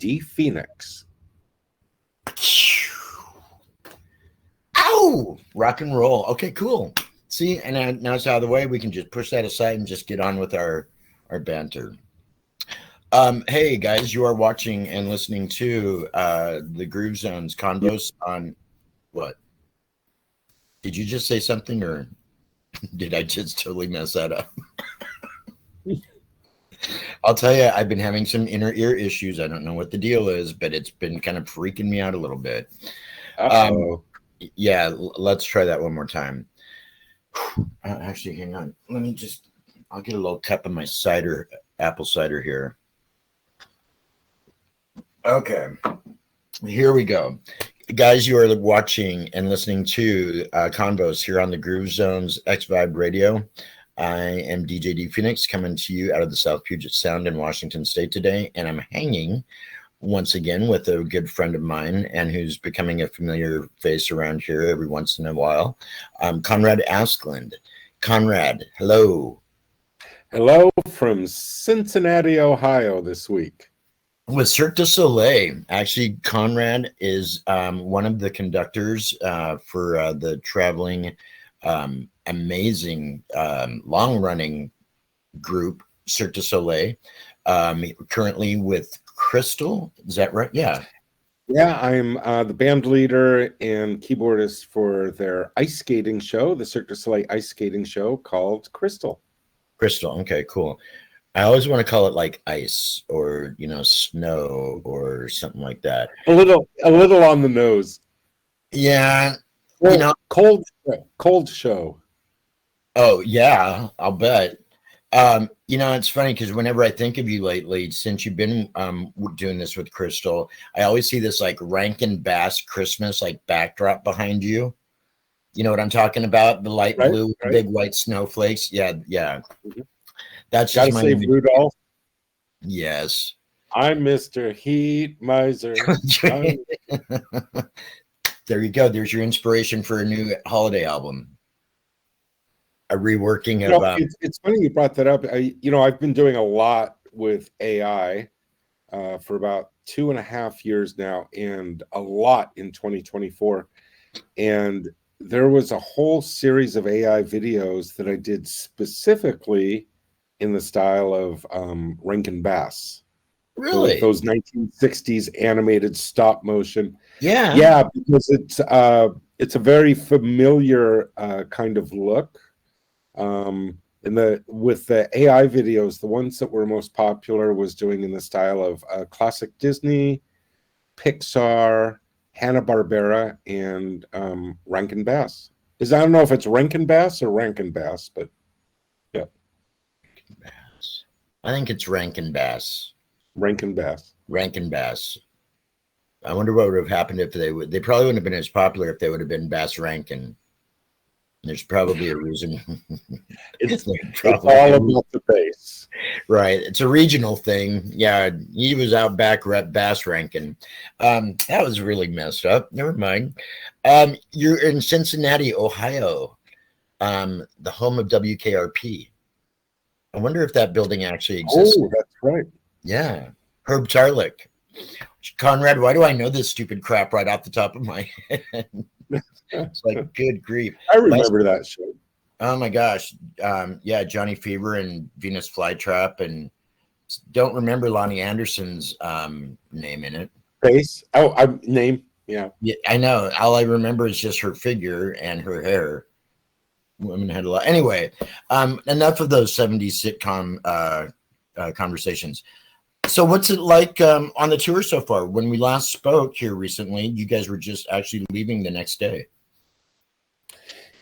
D Phoenix. Ow! Rock and roll. Okay, cool. See, and now it's out of the way. We can just push that aside and just get on with our banter. Hey guys, you are watching and listening to the Groove Zone's Convos on what? Did you just say something, or did I just totally mess that up? I'll tell you, I've been having some inner ear issues. I don't know what the deal is, but it's been kind of freaking me out a little bit. Yeah, let's try that one more time. Actually, hang on. I'll get a little cup of my cider, apple cider here. Okay, here we go. Guys, you are watching and listening to Convos here on the Groove Zone's X Vibe Radio. I am DJ D Phoenix, coming to you out of the South Puget Sound in Washington State today, and I'm hanging once again with a good friend of mine and who's becoming a familiar face around here every once in a while, CONRAD ASKLAND. CONRAD, hello. Hello from Cincinnati, Ohio this week. With Cirque du Soleil. Actually, CONRAD is one of the conductors for the traveling, amazing, long-running group, Cirque du Soleil, currently with Crystal. Is that right? Yeah. Yeah, I'm the band leader and keyboardist for their ice skating show, the Cirque du Soleil ice skating show called Crystal. Crystal. Okay, cool. I always want to call it like ice or, you know, snow or something like that. A little on the nose. Yeah. Well, you know, cold show. Oh yeah, I'll bet. You know, it's funny because whenever I think of you lately, since you've been doing this with Crystal, I always see this like Rankin Bass Christmas like backdrop behind you. You know what I'm talking about? The light blue, big white snowflakes. Yeah, yeah. Mm-hmm. That's Gotta just save Rudolph. Yes. I'm Mr. Heat Miser. There you go. There's your inspiration for a new holiday album. A reworking of. It's funny you brought that up. I've been doing a lot with AI for about 2.5 years now, and a lot in 2024. And there was a whole series of AI videos that I did specifically in the style of Rankin Bass. Really? Those 1960s animated stop motion. Yeah. Yeah, because it's a very familiar kind of look. With the AI videos, the ones that were most popular was doing in the style of classic Disney, Pixar, Hanna-Barbera, and Rankin Bass. I don't know if it's Rankin Bass or Rankin Bass, but yeah. Bass. I think it's Rankin Bass. Rankin Bass. Rankin Bass. I wonder what would have happened if they probably wouldn't have been as popular if they would have been Bass Rankin. There's probably a reason. It's all about the bass. Right. It's a regional thing. Yeah, he was out back Bass Rankin. That was really messed up. Never mind. You're in Cincinnati, Ohio, the home of WKRP. I wonder if that building actually exists. Oh, that's right. Yeah. Herb Tarlick. CONRAD, why do I know this stupid crap right off the top of my head? It's like, good grief. I remember that show. Oh my gosh. Yeah, Johnny Fever and Venus Flytrap, and don't remember Lonnie Anderson's name in it. Face? Name. Yeah. Yeah, I know. All I remember is just her figure and her hair. Women had a lot. Anyway, enough of those 70s sitcom conversations. So what's it like on the tour so far? When we last spoke here recently, you guys were just actually leaving the next day.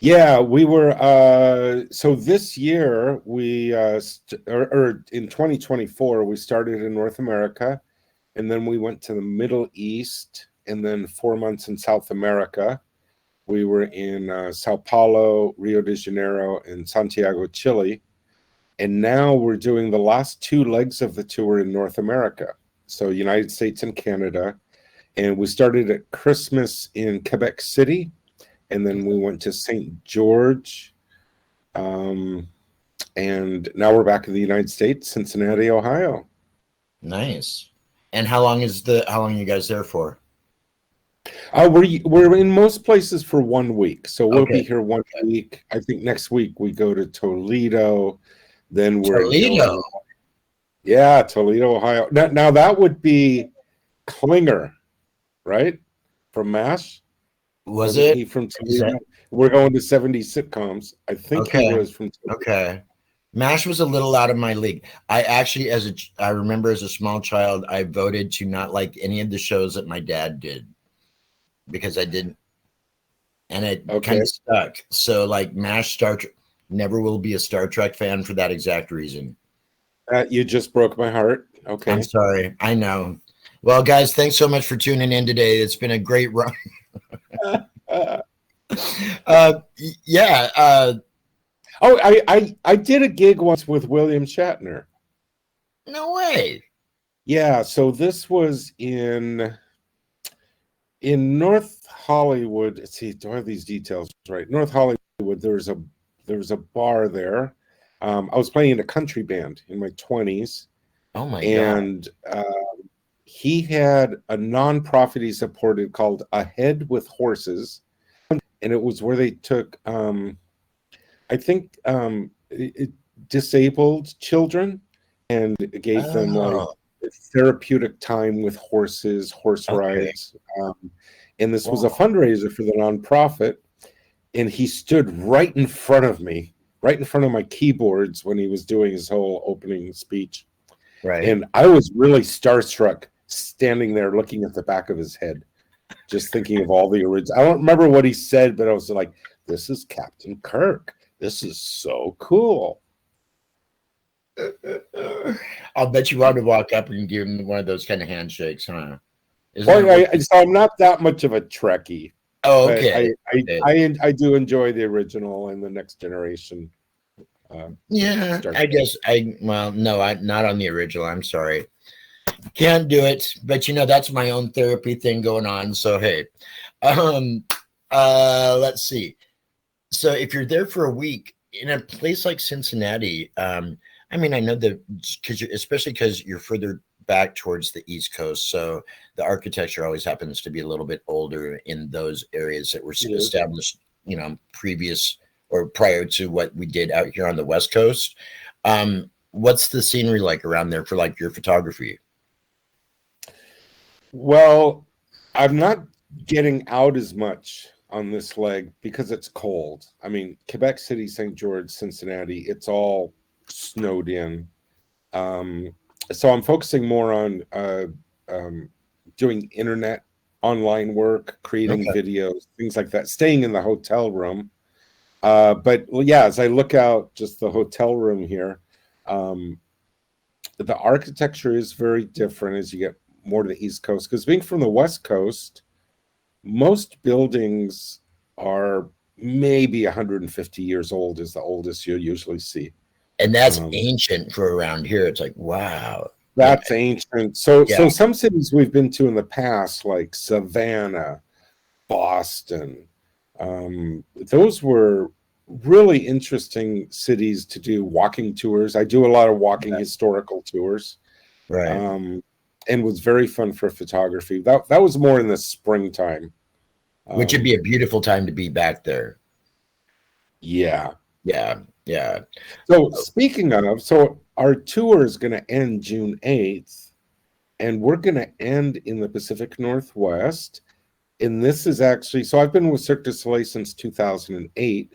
Yeah, we were. So this year, we or in 2024, we started in North America, and then we went to the Middle East, and then 4 months in South America. We were in Sao Paulo, Rio de Janeiro, and Santiago, Chile. And now we're doing the last 2 legs of the tour in North America. So United States and Canada. And we started at Christmas in Quebec City. And then we went to St. George. And now we're back in the United States, Cincinnati, Ohio. Nice. And how long are you guys there for? We're in most places for 1 week, so we'll Okay. be here 1 week. I think next week we go to Toledo, then we're in Toledo. Illinois. Yeah, Toledo, Ohio. Now that would be Klinger, right? From MASH. Was Wasn't it? he from Is Toledo? that We're going to 70 sitcoms. I think he okay? was from Toledo. Okay. MASH was a little out of my league. I actually, I remember as a small child, I voted to not like any of the shows that my dad did because I didn't, and it kind Okay. of stuck. So like MASH, Star Trek, never will be a Star Trek fan for that exact reason. You just broke my heart. I'm Okay. sorry. I know. Well, guys, thanks so much for tuning in today. It's been a great run. Yeah. Oh, I did a gig once with William Shatner. No way. Yeah, so this was in North Hollywood. Let's see, do I have these details right? North Hollywood. There was a bar there. I was playing in a country band in my 20s, Oh my God. and he had a nonprofit he supported called Ahead with Horses, and it was where they took I think disabled children and gave them like Oh, therapeutic time with horses, horse okay. rides. And this was a Wow. fundraiser for the nonprofit. And he stood right in front of me, right in front of my keyboards when he was doing his whole opening speech. Right. And I was really starstruck standing there looking at the back of his head, just thinking of all the original. I don't remember what he said, but I was like, this is Captain Kirk. This is so cool. I'll bet you want to walk up and give him one of those kind of handshakes, huh? Well, so I'm not that much of a Trekkie, Oh, but okay. I do enjoy the original and the Next Generation. Yeah, Star I Trek. guess well, no, I'm not on the original. I'm sorry. Can't do it. But that's my own therapy thing going on. So hey. Let's see. So if you're there for a week in a place like Cincinnati, I mean, I know that especially because you're further back towards the East Coast, so the architecture always happens to be a little bit older in those areas that were established, previous or prior to what we did out here on the West Coast. What's the scenery like around there for like your photography? Well, I'm not getting out as much on this leg because it's cold. I mean, Quebec City, St. George, Cincinnati, it's all snowed in. So I'm focusing more on doing internet online work, creating Okay. videos, things like that, staying in the hotel room. But yeah, as I look out just the hotel room here, the architecture is very different as you get more to the East Coast. Because being from the West Coast, most buildings are maybe 150 years old is the oldest you'll usually see. And that's ancient for around here. It's like, wow. That's ancient. So Yeah. some cities we've been to in the past, like Savannah, Boston, those were really interesting cities to do walking tours. I do a lot of walking historical tours. Right. And was very fun for photography. That was more in the springtime. Which would be a beautiful time to be back there. Yeah. Yeah. Yeah. So speaking of, so our tour is going to end June 8th, and we're going to end in the Pacific Northwest. And this is actually, so I've been with Cirque du Soleil since 2008.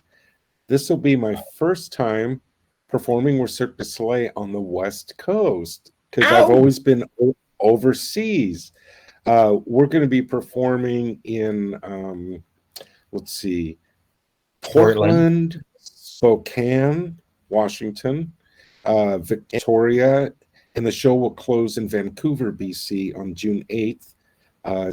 This will be my first time performing with Cirque du Soleil on the West Coast because I've always been overseas. We're going to be performing in, let's see, Portland, Spokane, Washington, Victoria, and the show will close in Vancouver, BC on June 8th.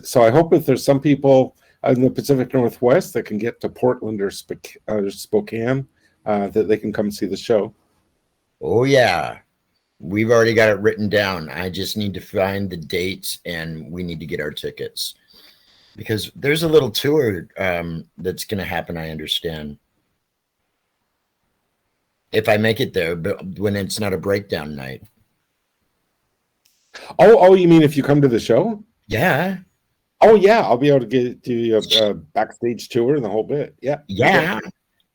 So I hope if there's some people in the Pacific Northwest that can get to Portland or Spokane, that they can come see the show. Oh, yeah. We've already got it written down. I just need to find the dates and we need to get our tickets. Because there's a little tour that's going to happen, I understand. If I make it there, but when it's not a breakdown night. Oh, you mean if you come to the show? Yeah. Oh yeah, I'll be able to do you a backstage tour and the whole bit. Yeah. Okay. Yeah.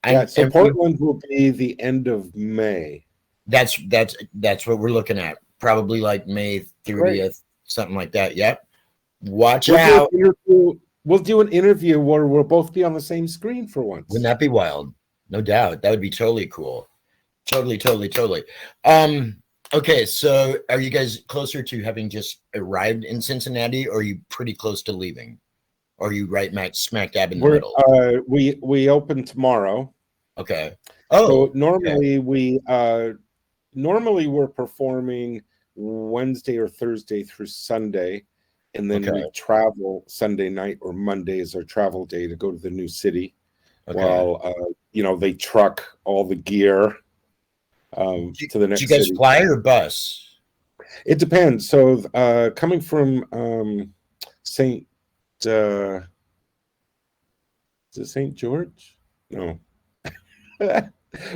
Yeah. So And we, Portland will be the end of May. that's what we're looking at. Probably like May Great. 30th, something like that. Yep. Watch We'll do an out. interview. We'll do an interview where we'll both be on the same screen for Wouldn't once. that be wild? No doubt. That would be totally cool. Totally. Okay, so are you guys closer to having just arrived in Cincinnati, or are you pretty close to leaving? Or are you right smack dab in the We're middle? we open tomorrow. Okay. So Oh, normally we're performing Wednesday or Thursday through Sunday, and then we okay. travel Sunday night or Monday is our travel day to go to the new city. Okay. While they truck all the gear to the Do you next guys city. fly or bus? It depends. So coming from Saint is it Saint George? No.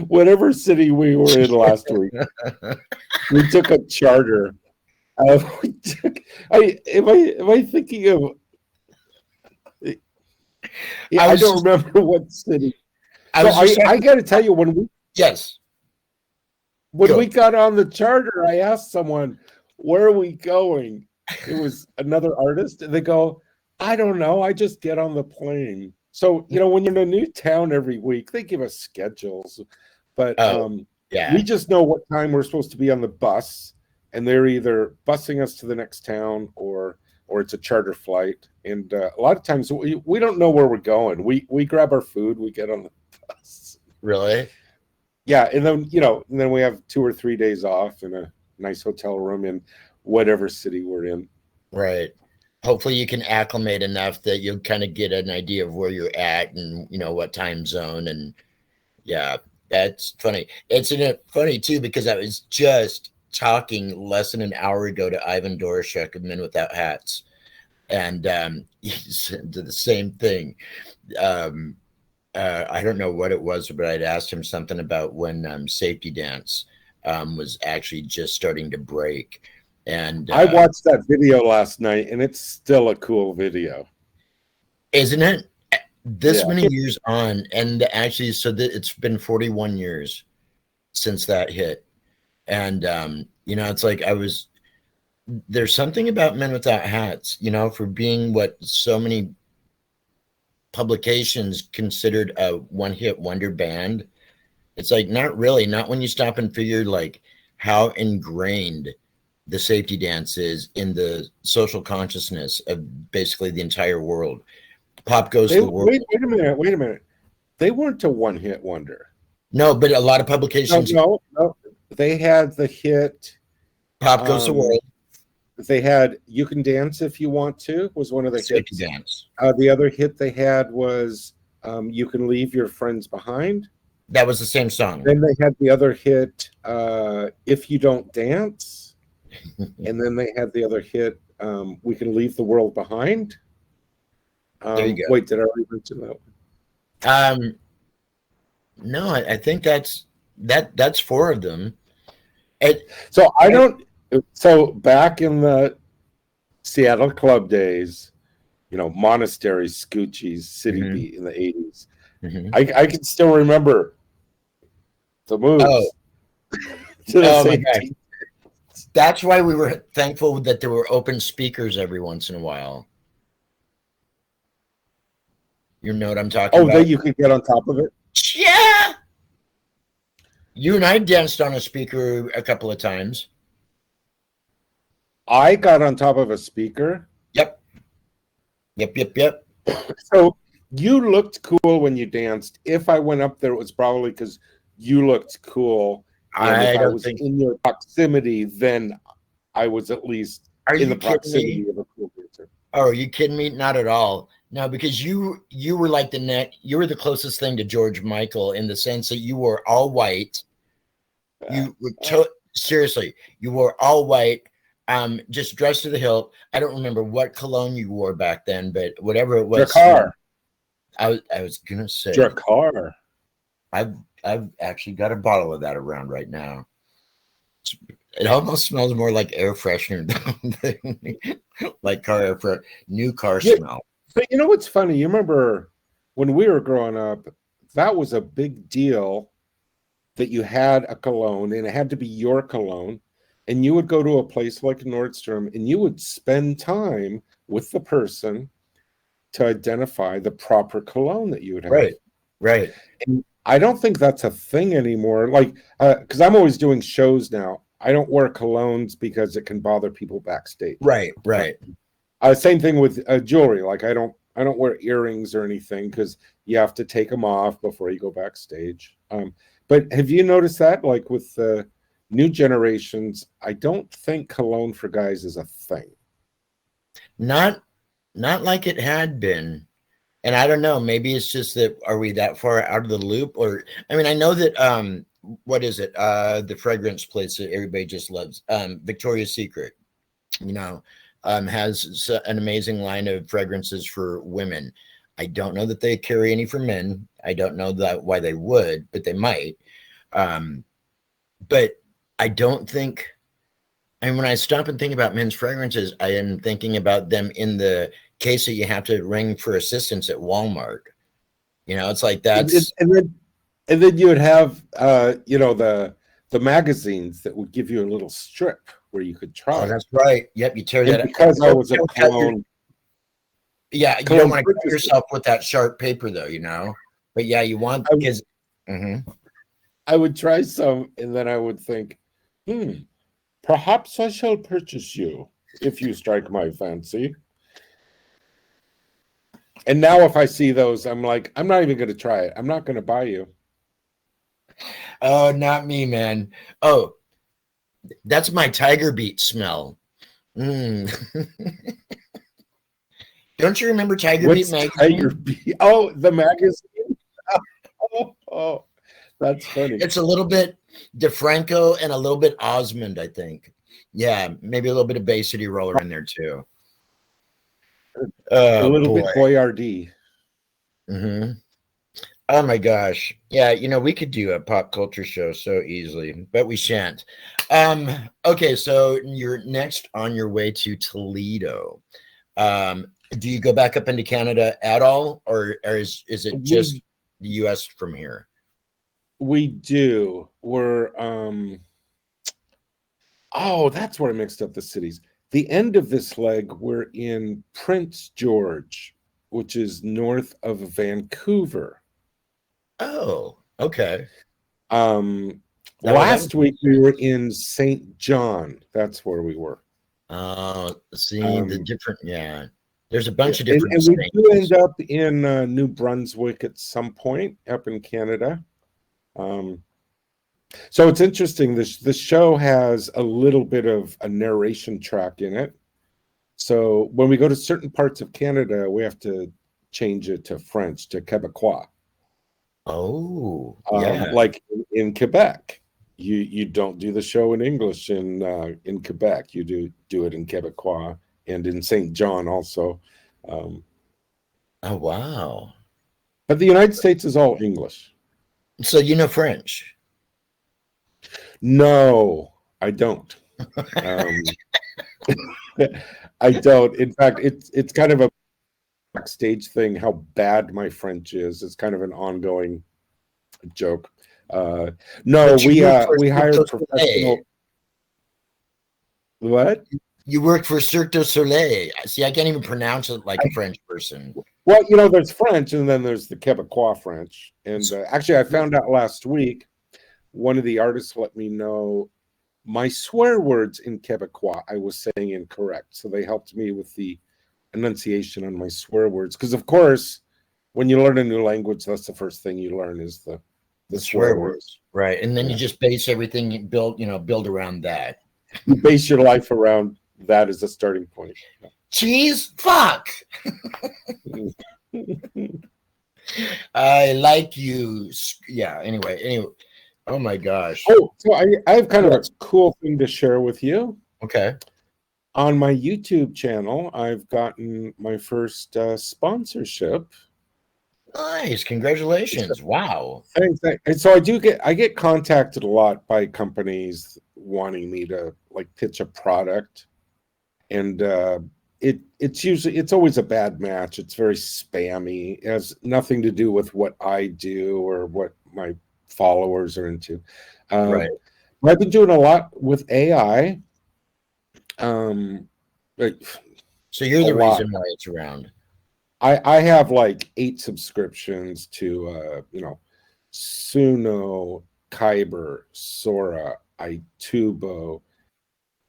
Whatever city we were in last week, we took a charter. Am I thinking of? I don't remember what city. I got to tell you, yes. When we got on the charter, I asked someone, "Where are we going?" It was another artist, and they go, "I don't know. I just get on the plane." So when you're in a new town every week, they give us schedules, but yeah, we just know what time we're supposed to be on the bus, and they're either busing us to the next town or it's a charter flight. And a lot of times we don't know where we're going. We grab our food, we get on the bus. really? Yeah, and then we have 2 or 3 days off in a nice hotel room in whatever city we're in. Right. Hopefully you can acclimate enough that you'll kind of get an idea of where you're at and what time zone. And yeah, that's funny. It's funny too, because I was just talking less than an hour ago to Ivan Dorashek of Men Without Hats, and he said the same thing. I don't know what it was, but I'd asked him something about when Safety Dance was actually just starting to break. And I watched that video last night, and it's still a cool video, isn't it? This many years on, and actually, so it's been 41 years since that hit, and it's like there's something about Men Without Hats, for being what so many publications considered a one-hit wonder band. It's like not really, not when you stop and figure like how ingrained the Safety Dance is in the social consciousness of basically the entire world. Pop Goes the World. Wait a minute. They weren't a one-hit wonder. No, but a lot of publications. No. They had the hit Pop Goes the World. They had You Can Dance If You Want To was one of the Safety hits. Dance. The other hit they had was You Can Leave Your Friends Behind. That was the same song. Then they had the other hit If You Don't Dance. And then they had the other hit We Can Leave the World Behind. There you go. Wait, did I already mention that one? No, I think that's 4 of them. So back in the Seattle club days, Monastery, Scoochie's, City Beat in the 80s. Mm-hmm. I can still remember the moves. My God. That's why we were thankful that there were open speakers every once in a while. You know what I'm talking about? That you could get on top of it? Yeah. You and I danced on a speaker a couple of times. I got on top of a speaker. Yep. So you looked cool when you danced. If I went up there, it was probably because you looked cool. And if I was in your proximity, then I was at least in the proximity of a cool dancer. Oh, are you kidding me? Not at all. No, because you were like you were the closest thing to George Michael in the sense that you were all white. You were seriously, you wore all white, just dressed to the hilt. I don't remember what cologne you wore back then, but whatever it was. Drakkar. I was gonna say Drakkar. I've actually got a bottle of that around right now. It almost smells more like air freshener than like car air new car Yeah, smell. but you know what's funny? You remember when we were growing up, that was a big deal that you had a cologne and it had to be your cologne. And you would go to a place like Nordstrom and you would spend time with the person to identify the proper cologne that you would have. Right. Right. And I don't think that's a thing anymore. Like, because I'm always doing shows now. I don't wear colognes because it can bother people backstage. Right. Right. Same thing with jewelry. Like, I don't wear earrings or anything because you have to take them off before you go backstage. But have you noticed that, like with the new generations, I don't think cologne for guys is a thing. Not like it had been. And I don't know, maybe it's just that, are we that far out of the loop? Or, I mean, I know that, what is it? The fragrance place that everybody just loves, Victoria's Secret, you know, has an amazing line of fragrances for women. I don't know that they carry any for men. I don't know that why they would, but they might. But I don't think, and when I stop and think about men's fragrances, I am thinking about them in the case that you have to ring for assistance at Walmart. You know, it's like that's and then you would have you know, the magazines that would give you a little strip where you could try. Oh, that's right. Yep, you tear and that because up. I was a cologne. Yeah, you don't want to cut yourself with that sharp paper though, you know. But yeah, you want because I would try some and then I would think, perhaps I shall purchase you if you strike my fancy. And now if I see those, I'm like, I'm not even going to try it. I'm not going to buy you. Oh, not me, man. Oh, that's my Tiger Beat smell. Don't you remember Tiger Beat magazine? Tiger Beat? Oh, the magazine. Oh, that's funny. It's a little bit DeFranco and a little bit Osmond, I think. Yeah, maybe a little bit of Bay City Roller in there too. A little bit Boyardee. Oh my gosh. Yeah, you know, we could do a pop culture show so easily, but we shan't. Okay, so you're next on your way to Toledo. Do you go back up into Canada at all, or is it just the US from here? We do. We're oh, that's where I mixed up the cities. The end of this leg, we're in Prince George, which is north of Vancouver. Oh, okay. Last week we were in St. John. That's where we were. See the different, yeah. There's a bunch of different. And we do end up in New Brunswick at some point up in Canada. So it's interesting. This show has a little bit of a narration track in it. So when we go to certain parts of Canada, we have to change it to French, to Quebecois. Oh, yeah. Like in Quebec, you don't do the show in English in Quebec. You do it in Quebecois, and in St. John also. Oh, wow. But the United States is all English. So you know French? No, I don't. I don't. In fact, it's kind of a backstage thing how bad my French is. It's kind of an ongoing joke. No, we hired professional. What? You work for Cirque du Soleil. See, I can't even pronounce it like a French person. Well, you know, there's French, and then there's the Quebecois French. And actually, I found out last week, one of the artists let me know my swear words in Quebecois I was saying incorrect. So they helped me with the enunciation on my swear words. Because, of course, when you learn a new language, that's the first thing you learn is the swear words. Right. And then you just base everything you build around that. You base your life around that as a starting point. Cheese? Fuck. I like you. Yeah. Anyway. Oh my gosh. Oh, so I have kind of a cool thing to share with you. Okay. On my YouTube channel, I've gotten my first sponsorship. Nice. Congratulations. Wow. Thanks. And so I get contacted a lot by companies wanting me to like pitch a product, and it's always a bad match. It's very spammy. It has nothing to do with what I do or what my followers are into. Right. I've been doing a lot with AI. Like, So you're a the lot. reason why it's around. I have like 8 subscriptions to Suno, Kyber, Sora, iTubo,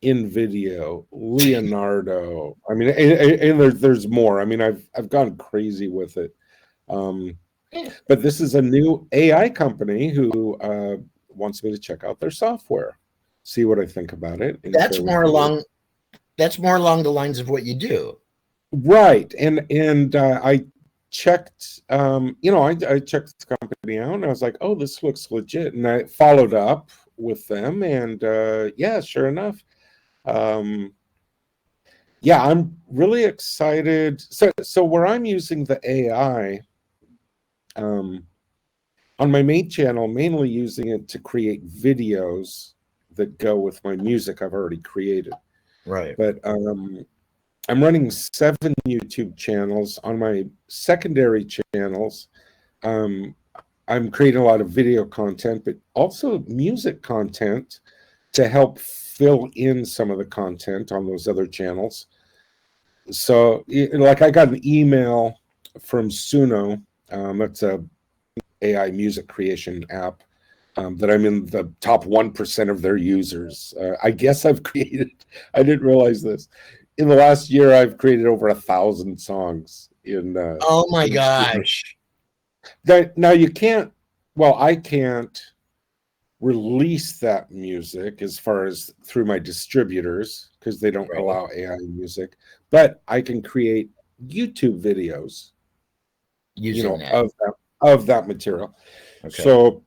InVideo, Leonardo. I mean, and there's more. I mean, I've gone crazy with it. But this is a new AI company who wants me to check out their software, see what I think about it. And That's more along the lines of what you do. Right. And I checked, I checked the company out and I was like, oh, this looks legit. And I followed up with them and yeah, sure enough. Yeah, I'm really excited. So where I'm using the AI, on my main channel, mainly using it to create videos that go with my music I've already created. Right. But I'm running 7 YouTube channels. On my secondary channels, I'm creating a lot of video content, but also music content to help fill in some of the content on those other channels. So, like, I got an email from Suno. That's a AI music creation app that I'm in the top 1% of their users. I guess I've created, I didn't realize this. In the last year, I've created over 1,000 songs in. Oh my gosh! Now you can't. Well, I can't release that music as far as through my distributors because they don't allow AI music. But I can create YouTube videos, Using that. of that material. Okay. So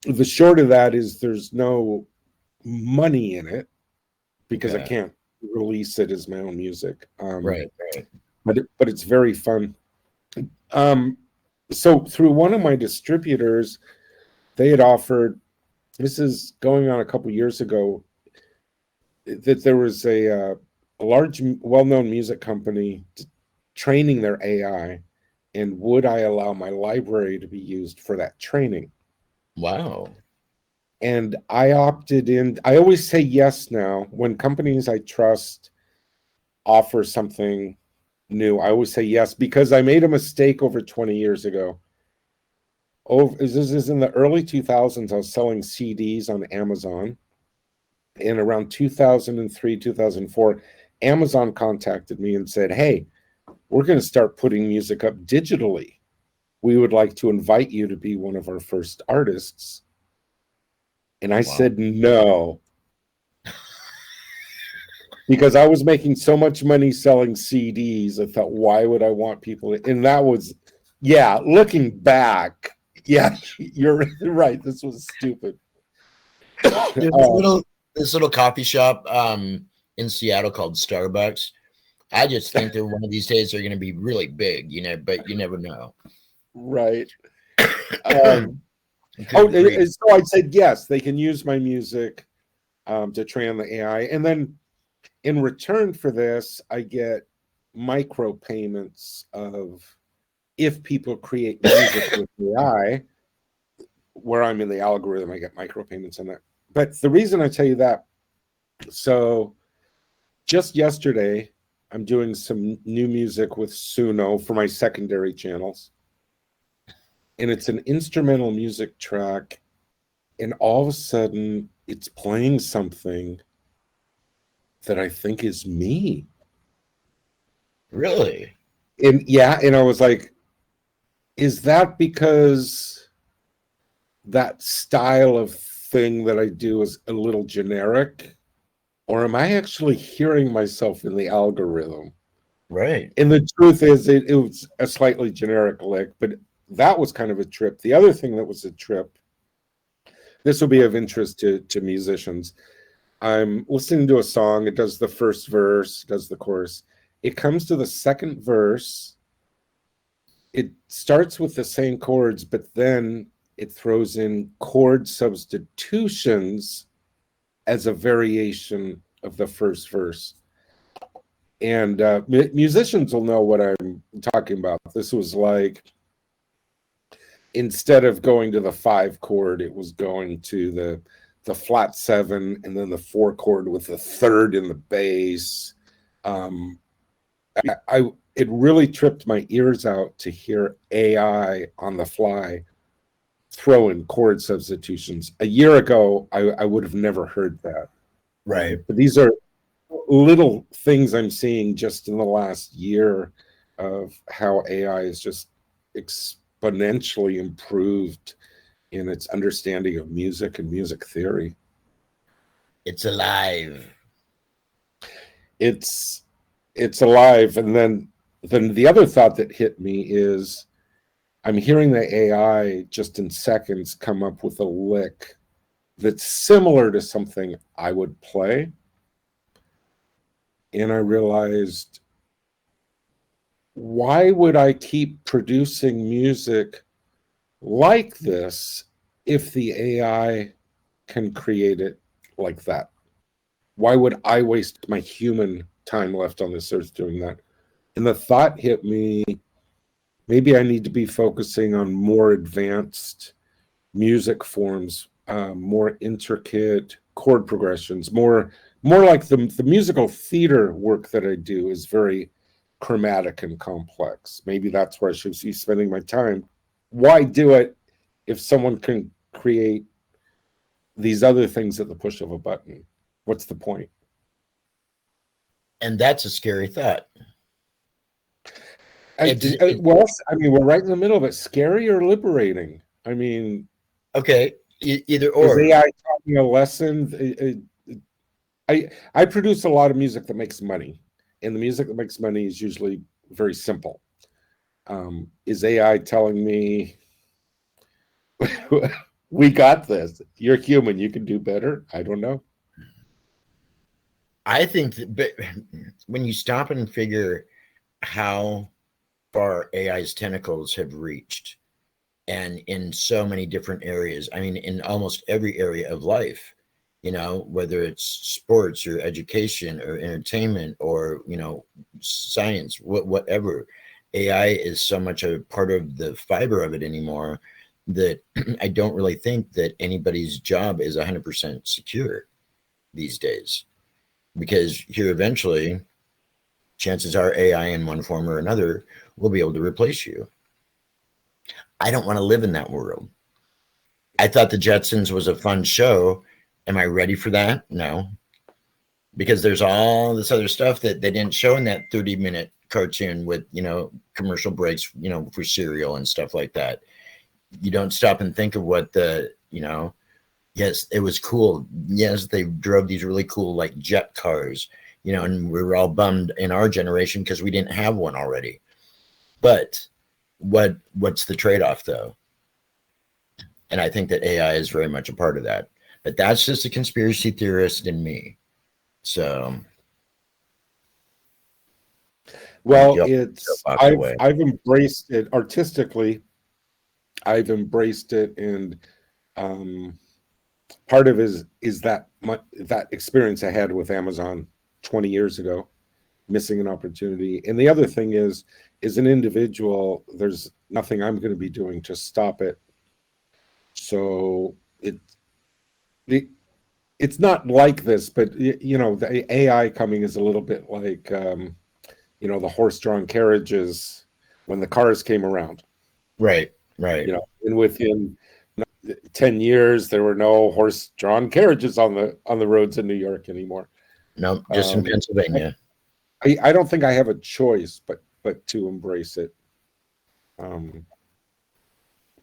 the short of that is there's no money in it because I can't release it as my own music. Right. But it's very fun. So through one of my distributors, they had offered, this is going on a couple years ago, that there was a large, well-known music company training their AI, and would I allow my library to be used for that training? Wow. And I opted in. I always say yes now. When companies I trust offer something new, I always say yes, because I made a mistake over 20 years ago. This is in the early 2000s. I was selling CDs on Amazon. And around 2003, 2004, Amazon contacted me and said, hey, we're going to start putting music up digitally. We would like to invite you to be one of our first artists. And I said no. Because I was making so much money selling CDs, I thought, why would I want people? And that was, yeah, looking back, yeah, you're right. This was stupid. This little coffee shop in Seattle called Starbucks. I just think that one of these days they're going to be really big, but you never know. Right. So I said yes, they can use my music to train the AI, and then in return for this, I get micro payments of if people create music with AI, where I'm in the algorithm, I get micro payments on that. But the reason I tell you that, so just yesterday, I'm doing some new music with Suno for my secondary channels. And it's an instrumental music track. And all of a sudden, it's playing something that I think is me. Really? And yeah, and I was like, is that because that style of thing that I do is a little generic? Or am I actually hearing myself in the algorithm? Right. And the truth is, it was a slightly generic lick, but that was kind of a trip. The other thing that was a trip, this will be of interest to musicians. I'm listening to a song. It does the first verse, does the chorus. It comes to the second verse. It starts with the same chords, but then it throws in chord substitutions as a variation of the first verse. And musicians will know what I'm talking about. This was like, instead of going to the 5 chord, it was going to the flat 7 and then the 4 chord with the 3rd in the bass. It really tripped my ears out to hear AI on the fly throw in chord substitutions. A year ago, I would have never heard that. Right. But these are little things I'm seeing just in the last year of how AI is just exponentially improved in its understanding of music and music theory. It's alive. It's alive. And then the other thought that hit me is I'm hearing the AI just in seconds come up with a lick that's similar to something I would play. And I realized, why would I keep producing music like this if the AI can create it like that? Why would I waste my human time left on this earth doing that? And the thought hit me, maybe I need to be focusing on more advanced music forms, more intricate chord progressions, more like the musical theater work that I do is very chromatic and complex. Maybe that's where I should be spending my time. Why do it if someone can create these other things at the push of a button? What's the point? And that's a scary thought. Well, I mean, we're right in the middle of it. Scary or liberating? I mean, okay, either or. Is AI taught me a lesson? I produce a lot of music that makes money, and the music that makes money is usually very simple. Is AI telling me, we got this? You're human, you can do better? I don't know. I think that, but when you stop and figure how far AI's tentacles have reached, and in so many different areas, I mean, in almost every area of life, you know, whether it's sports or education or entertainment or, you know, science, whatever, AI is so much a part of the fiber of it anymore that I don't really think that anybody's job is 100% secure these days. Because here eventually, chances are AI in one form or another will be able to replace you. I don't want to live in that world. I thought the Jetsons was a fun show. Am I ready for that? No. Because there's all this other stuff that they didn't show in that 30-minute cartoon with, you know, commercial breaks, you know, for cereal and stuff like that. You don't stop and think of what the, you know, yes, it was cool. Yes, they drove these really cool, like, jet cars, you know, and we were all bummed in our generation because we didn't have one already. But what's the trade-off, though? And I think that AI is very much a part of that. But that's just a conspiracy theorist in me. So, well, I've embraced it artistically. I've embraced it, and part of it is that experience I had with Amazon 20 years ago, missing an opportunity. And the other thing is, as an individual, there's nothing I'm going to be doing to stop it. So it's not like this, but you know, the AI coming is a little bit like you know, the horse-drawn carriages when the cars came around. Right. You know, and within 10 years, there were no horse-drawn carriages on the roads in New York anymore. No, just in Pennsylvania. I don't think I have a choice but to embrace it.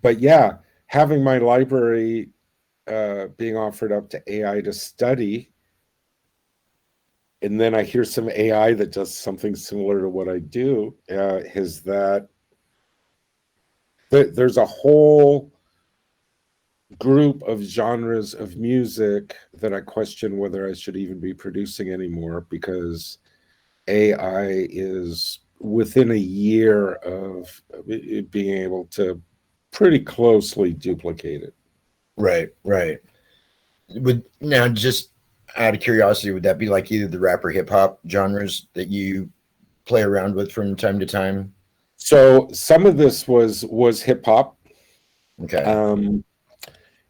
But yeah, having my library being offered up to AI to study, and then I hear some AI that does something similar to what I do, is that there's a whole group of genres of music that I question whether I should even be producing anymore, because AI is within a year of it being able to pretty closely duplicate it. Right. Now, just out of curiosity, would that be like either the rap or hip hop genres that you play around with from time to time? So some of this was hip hop, Okay. um,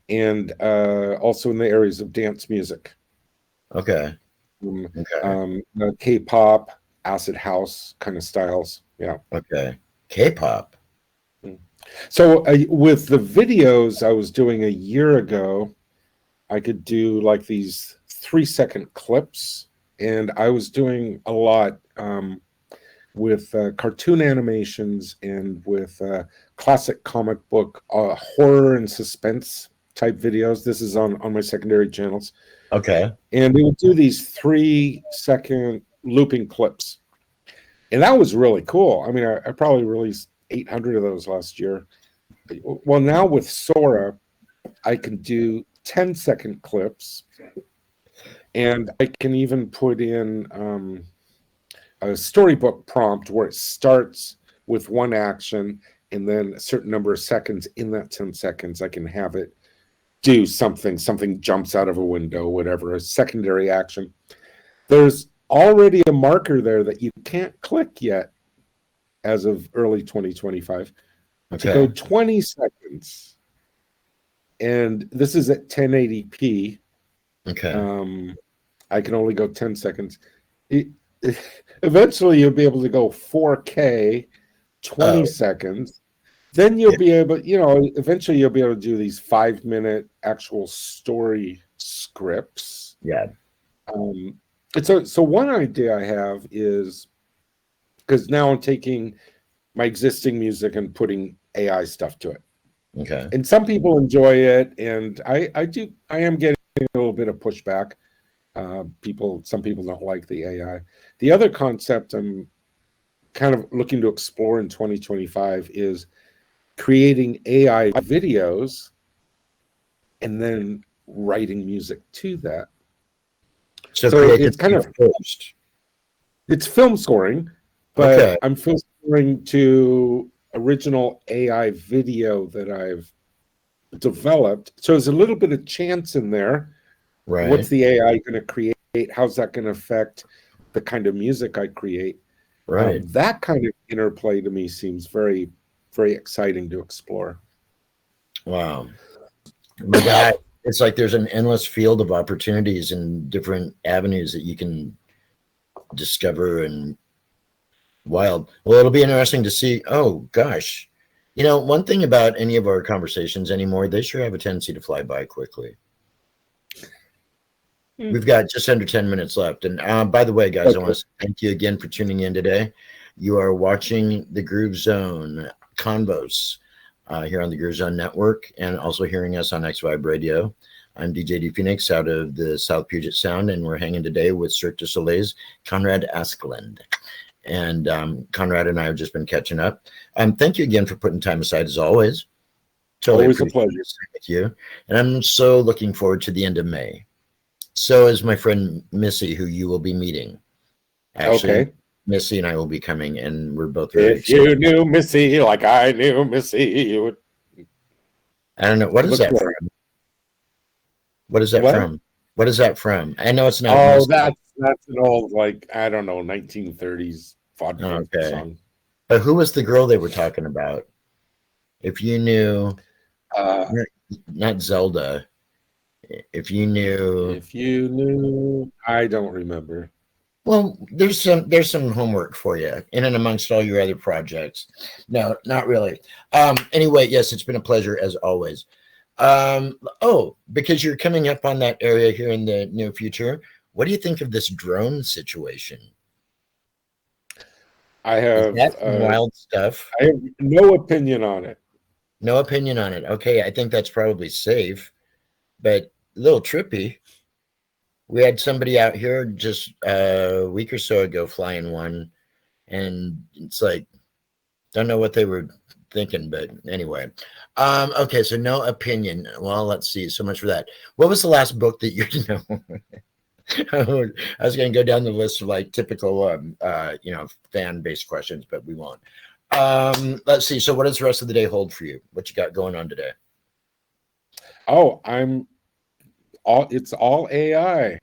and also in the areas of dance music, Okay. Okay. K-pop, acid house kind of styles. Yeah. Okay. K-pop. So with the videos I was doing a year ago, I could do like these 3-second clips, and I was doing a lot with cartoon animations and with classic comic book horror and suspense type videos. This is on my secondary channels. Okay. And we would do these 3-second looping clips. And that was really cool. I mean, I probably released 800 of those last year. Well, now with Sora, I can do 10-second clips, and I can even put in a storybook prompt where it starts with one action, and then a certain number of seconds in that 10 seconds, I can have it do something jumps out of a window, whatever, a secondary action. There's already a marker there that you can't click yet as of early 2025 to go 20 seconds. And this is at 1080p. Okay. I can only go 10 seconds. Eventually, you'll be able to go 4K, 20 seconds. Then you'll be able, eventually you'll be able to do these 5-minute actual story scripts. Yeah. So one idea I have is, because now I'm taking my existing music and putting AI stuff to it. Okay. And some people enjoy it, and I am getting a little bit of pushback. Some people don't like the AI. The other concept I'm kind of looking to explore in 2025 is creating AI videos and then writing music to that. So it's kind of first. It's film scoring, but I'm film scoring to original AI video that I've developed. So there's a little bit of chance in there. Right. What's the AI going to create? How's that going to affect the kind of music I create? Right. That kind of interplay to me seems very, very exciting to explore. Wow. But it's like there's an endless field of opportunities and different avenues that you can discover, and wild. Well, it'll be interesting to see. Oh gosh, one thing about any of our conversations anymore, they sure have a tendency to fly by quickly. We've got just under 10 minutes left. And by the way, guys, I want to thank you again for tuning in today. You are watching the Groove Zone CONVOS here on the Groove Zone Network, and also hearing us on X-Vibe Radio. I'm DJ D Phoenix out of the South Puget Sound, and we're hanging today with Cirque du Soleil's CONRAD ASKLAND. And Conrad and I have just been catching up. Thank you again for putting time aside, as always. Totally always a pleasure with you. And I'm so looking forward to the end of May. So is my friend Missy, who you will be meeting. Actually, Missy and I will be coming, and we're both very excited. You knew Missy like I knew Missy, you would. I don't know. What is that from? What is that from? What is that from? I know it's not. Oh, that's an old, I don't know, 1930s vaudeville song. But who was the girl they were talking about? If you knew, not Zelda. If you knew, I don't remember. Well, there's some homework for you in and amongst all your other projects. No, not really. Anyway, yes, it's been a pleasure as always. Because you're coming up on that area here in the near future, what do you think of this drone situation? I have wild stuff. I have no opinion on it. No opinion on it. Okay, I think that's probably safe, but a little trippy. We had somebody out here just a week or so ago flying one, and it's like, don't know what they were thinking, but anyway. Okay, so no opinion. Well, let's see. So much for that. What was the last book that you I was going to go down the list of typical, fan-based questions, but we won't. Let's see. So what does the rest of the day hold for you? What you got going on today? Oh, it's all AI.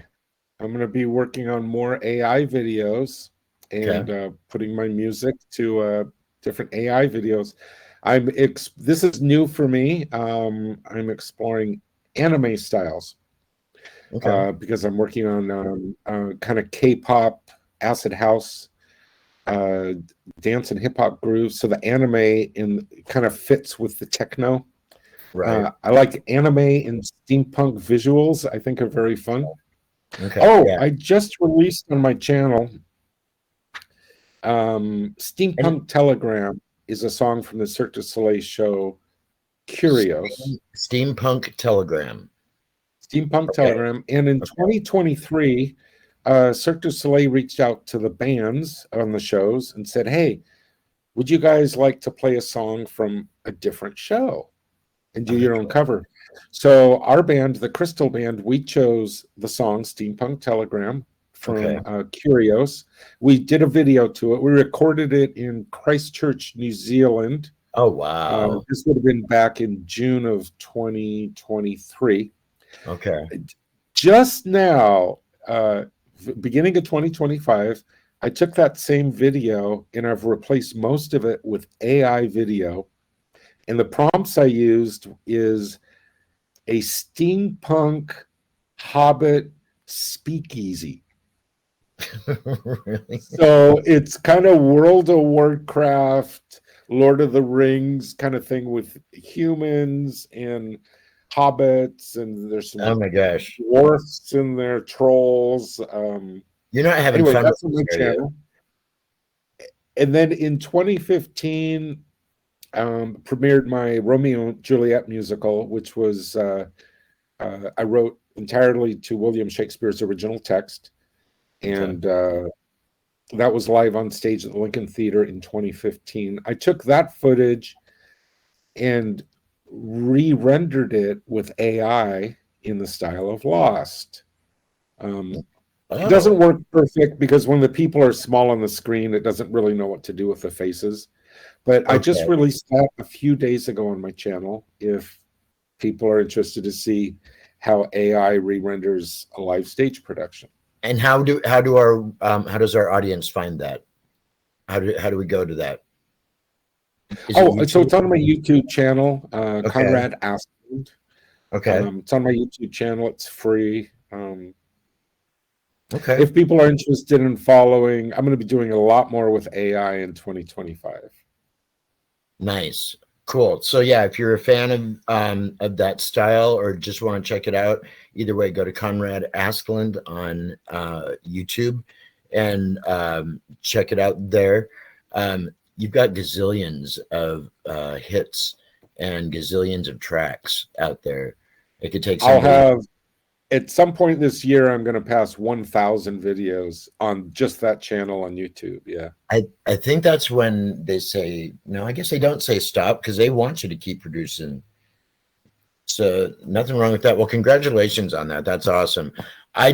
I'm going to be working on more AI videos and Okay. putting my music to different AI videos. This is new for me. I'm exploring anime styles Okay. because I'm working on kind of K-pop, acid house, uh, dance and hip hop grooves. So the anime in kind of fits with the techno. Right. I like anime and steampunk visuals. I think are very fun. Okay. Oh, Yeah. I just released on my channel And Steampunk Telegram is a song from the Cirque du Soleil show Curios. steampunk telegram. Steampunk Okay. Telegram. And in Okay. 2023, Cirque du Soleil reached out to the bands on the shows and said, hey, would you guys like to play a song from a different show and do your own cover? So our band, the Crystal Band, we chose the song Steampunk Telegram Okay. from Curios. We did a video to it. We recorded it in Christchurch, New Zealand. Oh, wow. This would have been back in June of 2023. Okay. Just now, beginning of 2025, I took that same video and I've replaced most of it with AI video. And the prompts I used is a steampunk hobbit speakeasy. Really? So it's kind of World of Warcraft, Lord of the Rings kind of thing with humans and hobbits, and there's Oh some my gosh. dwarfs in there, trolls. You're not having Anyway, fun with that's on this, my are you? channel. And then in 2015, premiered my Romeo and Juliet musical, which was I wrote entirely to William Shakespeare's original text, Okay. and that was live on stage at the Lincoln Theater in 2015. I took that footage and re-rendered it with AI in the style of Lost. It doesn't Oh, work perfect because when the people are small on the screen, it doesn't really know what to do with the faces. But I just okay. released that a few days ago on my channel. If people are interested to see how AI re-renders a live stage production. And how does our audience find that? How do we go to that? Is it Oh, so YouTube? it's on my YouTube channel, Okay. Conrad Asklund. Okay. It's on my YouTube channel. It's free. Okay. If people are interested in following, I'm going to be doing a lot more with AI in 2025. Nice. Cool. So yeah, if you're a fan of that style or just want to check it out, either way, go to Conrad Askland on YouTube and check it out there. You've got gazillions of hits and gazillions of tracks out there. It could take I'll somebody. have at some point this year, I'm going to pass 1,000 videos on just that channel on YouTube. Yeah. I think that's when they say no. I guess they don't say stop because they want you to keep producing. So nothing wrong with that. Well, congratulations on that. That's awesome. I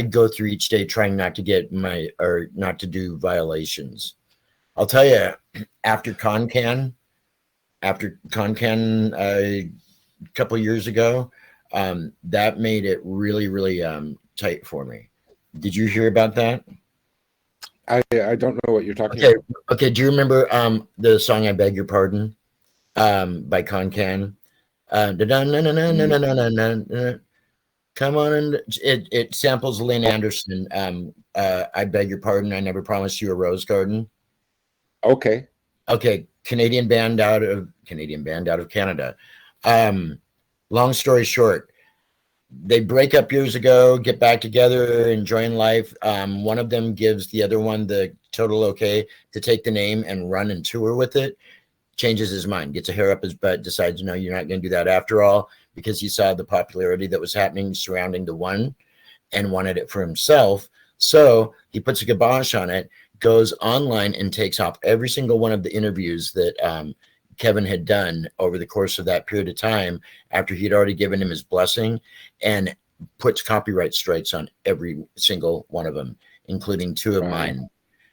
go through each day trying not to get not to do violations. I'll tell you, after ConCan, a couple of years ago, that made it really, really tight for me. Did you hear about that? I don't know what you're talking Okay. about. Okay. Do you remember the song "I Beg Your Pardon" by ConCan? Come on, and it samples Lynn Anderson. I beg your pardon. I never promised you a rose garden. Okay. Okay, Canadian band out of Canada. Long story short, they break up years ago, get back together, enjoying life. One of them gives the other one the total okay to take the name and run and tour with it. Changes his mind, gets a hair up his butt, decides, no, you're not going to do that after all, because he saw the popularity that was happening surrounding the one and wanted it for himself. So he puts a kibosh on it, goes online and takes off every single one of the interviews that Kevin had done over the course of that period of time after he'd already given him his blessing, and puts copyright strikes on every single one of them, including two of Wow. mine.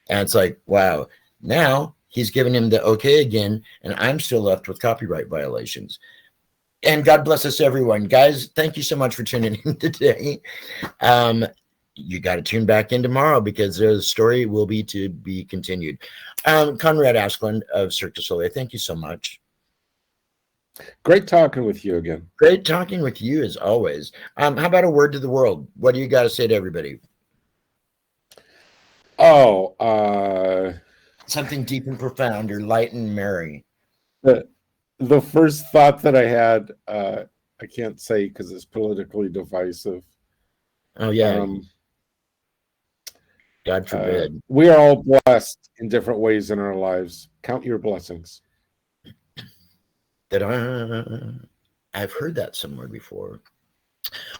And it's like, wow, now he's given him the okay again, and I'm still left with copyright violations. And God bless us, everyone. Guys, thank you so much for tuning in today. You got to tune back in tomorrow because the story will be to be continued. Conrad Asklund of Cirque du Soleil, thank you so much. Great talking with you again. Great talking with you as always. How about a word to the world? What do you got to say to everybody? Oh, something deep and profound or light and merry. The first thought that I had, I can't say because it's politically divisive. Oh, yeah. God forbid. We are all blessed in different ways in our lives. Count your blessings. I've heard that somewhere before.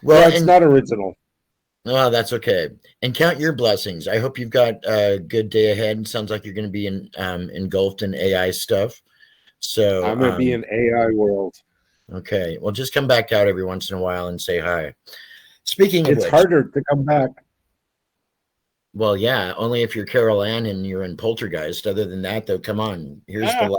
Well, it's not original. Oh, that's okay. And count your blessings. I hope you've got a good day ahead. Sounds like you're going to be engulfed in AI stuff. So I'm going to be in AI world. Okay. Well, just come back out every once in a while and say hi. Speaking of which, it's harder to come back. Well, yeah, only if you're Carol Ann and you're in Poltergeist. Other than that, though, come on. Here's the light.